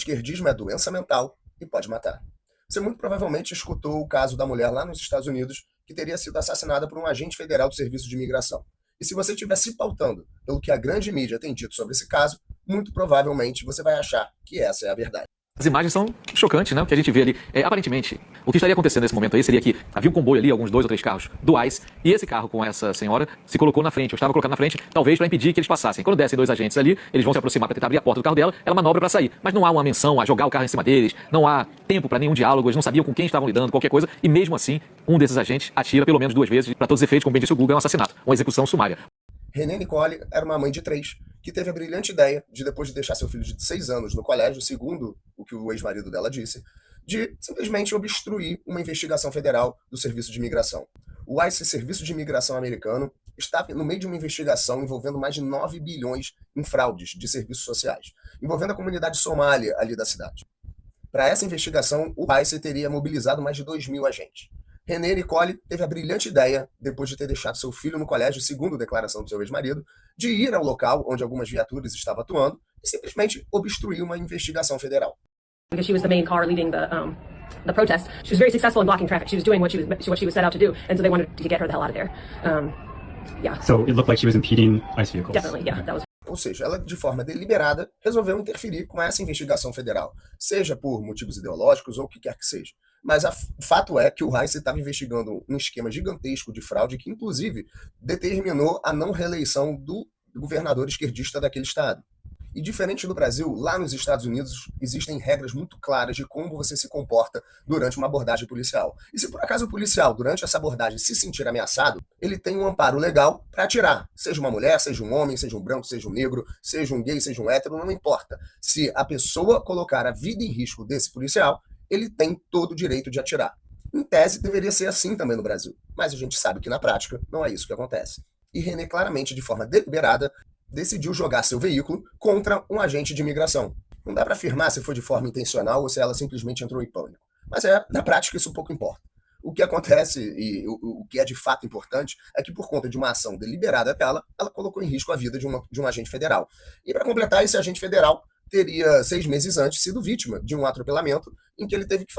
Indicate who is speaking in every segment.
Speaker 1: esquerdismo é doença mental e pode matar. Você muito provavelmente escutou o caso da mulher lá nos Estados Unidos que teria sido assassinada por um agente federal do Serviço de Imigração. E se você estiver se pautando pelo que a grande mídia tem dito sobre esse caso, muito provavelmente você vai achar que essa é a verdade.
Speaker 2: As imagens são chocantes, né? O que a gente vê ali, aparentemente, o que estaria acontecendo nesse momento aí seria que havia um comboio ali, alguns 2 ou 3 carros do ICE, e esse carro com essa senhora se colocou na frente, ou estava colocado na frente, talvez para impedir que eles passassem. Quando descem 2 agentes ali, eles vão se aproximar para tentar abrir a porta do carro dela, ela manobra para sair. Mas não há uma menção a jogar o carro em cima deles, não há tempo para nenhum diálogo, eles não sabiam com quem estavam lidando, qualquer coisa, e mesmo assim, um desses agentes atira pelo menos 2 vezes, para todos os efeitos, como bem disse o Google, é um assassinato, uma execução sumária.
Speaker 1: Renée Nicole era uma mãe de 3, que teve a brilhante ideia de, depois de deixar seu filho de 6 anos no colégio, segundo o que o ex-marido dela disse, de simplesmente obstruir uma investigação federal do Serviço de Imigração. O ICE, Serviço de Imigração americano, estava no meio de uma investigação envolvendo mais de 9 bilhões em fraudes de serviços sociais, envolvendo a comunidade somália ali da cidade. Para essa investigação, o ICE teria mobilizado mais de 2.000 agentes. Renée Nicole teve a brilhante ideia, depois de ter deixado seu filho no colégio, segundo a declaração do seu ex-marido, de ir ao local onde algumas viaturas estavam atuando e simplesmente obstruir uma investigação federal.
Speaker 3: Because she was the main car leading the protest, she was very successful in blocking traffic. She was doing what she was set out to do, and so they wanted to get her the hell out of there. Yeah.
Speaker 4: So it looked like she was impeding ICE vehicles.
Speaker 3: Definitely, yeah, that was.
Speaker 1: Ou seja, ela, de forma deliberada, resolveu interferir com essa investigação federal, seja por motivos ideológicos ou o que quer que seja. Mas o fato é que o ICE estava investigando um esquema gigantesco de fraude que, inclusive, determinou a não reeleição do governador esquerdista daquele estado. E diferente do Brasil, lá nos Estados Unidos existem regras muito claras de como você se comporta durante uma abordagem policial. E se por acaso o policial, durante essa abordagem, se sentir ameaçado, ele tem um amparo legal para atirar. Seja uma mulher, seja um homem, seja um branco, seja um negro, seja um gay, seja um hétero, não importa. Se a pessoa colocar a vida em risco desse policial, ele tem todo o direito de atirar. Em tese, deveria ser assim também no Brasil. Mas a gente sabe que na prática não é isso que acontece. E Renée, claramente, de forma deliberada, decidiu jogar seu veículo contra um agente de imigração. Não dá para afirmar se foi de forma intencional ou se ela simplesmente entrou em pânico. Mas na prática isso pouco importa. O que acontece e o que é de fato importante é que por conta de uma ação deliberada dela, ela colocou em risco a vida de um agente federal. E para completar, esse agente federal teria 6 meses antes sido vítima de um atropelamento em que ele teve que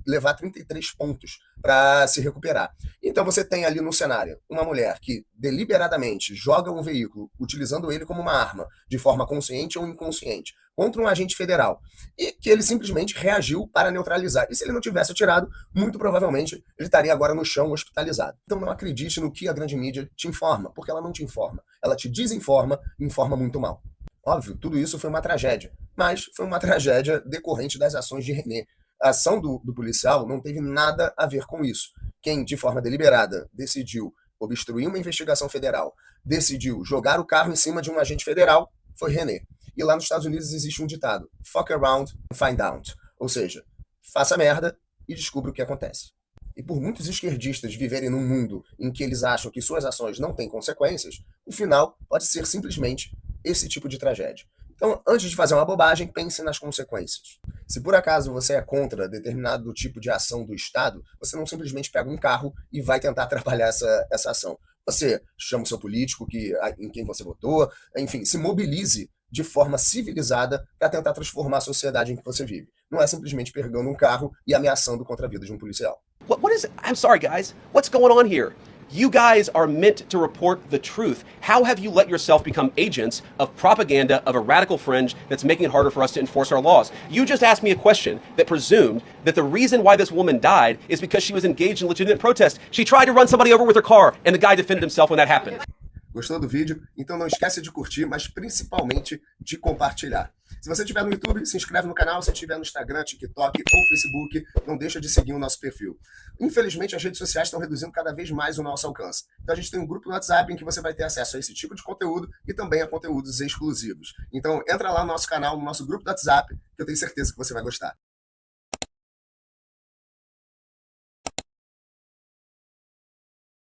Speaker 1: levar 33 pontos para se recuperar. Então você tem ali no cenário uma mulher que deliberadamente joga um veículo, utilizando ele como uma arma, de forma consciente ou inconsciente, contra um agente federal, e que ele simplesmente reagiu para neutralizar. E se ele não tivesse atirado, muito provavelmente ele estaria agora no chão hospitalizado. Então não acredite no que a grande mídia te informa, porque ela não te informa. Ela te desinforma e informa muito mal. Óbvio, tudo isso foi uma tragédia, mas foi uma tragédia decorrente das ações de Renée. A ação do policial não teve nada a ver com isso. Quem, de forma deliberada, decidiu obstruir uma investigação federal, decidiu jogar o carro em cima de um agente federal, foi Renée. E lá nos Estados Unidos existe um ditado: fuck around and find out. Ou seja, faça merda e descubra o que acontece. E por muitos esquerdistas viverem num mundo em que eles acham que suas ações não têm consequências, o final pode ser simplesmente esse tipo de tragédia. Então, antes de fazer uma bobagem, pense nas consequências. Se por acaso você é contra determinado tipo de ação do Estado, você não simplesmente pega um carro e vai tentar atrapalhar essa ação. Você chama o seu político em quem você votou, enfim, se mobilize de forma civilizada para tentar transformar a sociedade em que você vive. Não é simplesmente pegando um carro e ameaçando contra a vida de um policial.
Speaker 5: What is it? I'm sorry, guys. What's going on here? You guys are meant to report the truth. How have you let yourself become agents of propaganda of a radical fringe that's making it harder for us to enforce our laws? You just asked me a question that presumed that the reason why this woman died is because she was engaged in legitimate protest. She tried to run somebody over with her car, and the guy defended himself when that happened.
Speaker 1: Gostou do vídeo? Então não esquece de curtir, mas principalmente de compartilhar. Se você estiver no YouTube, se inscreve no canal. Se estiver no Instagram, TikTok ou Facebook, não deixa de seguir o nosso perfil. Infelizmente, as redes sociais estão reduzindo cada vez mais o nosso alcance. Então a gente tem um grupo no WhatsApp em que você vai ter acesso a esse tipo de conteúdo e também a conteúdos exclusivos. Então entra lá no nosso canal, no nosso grupo do WhatsApp, que eu tenho certeza que você vai gostar.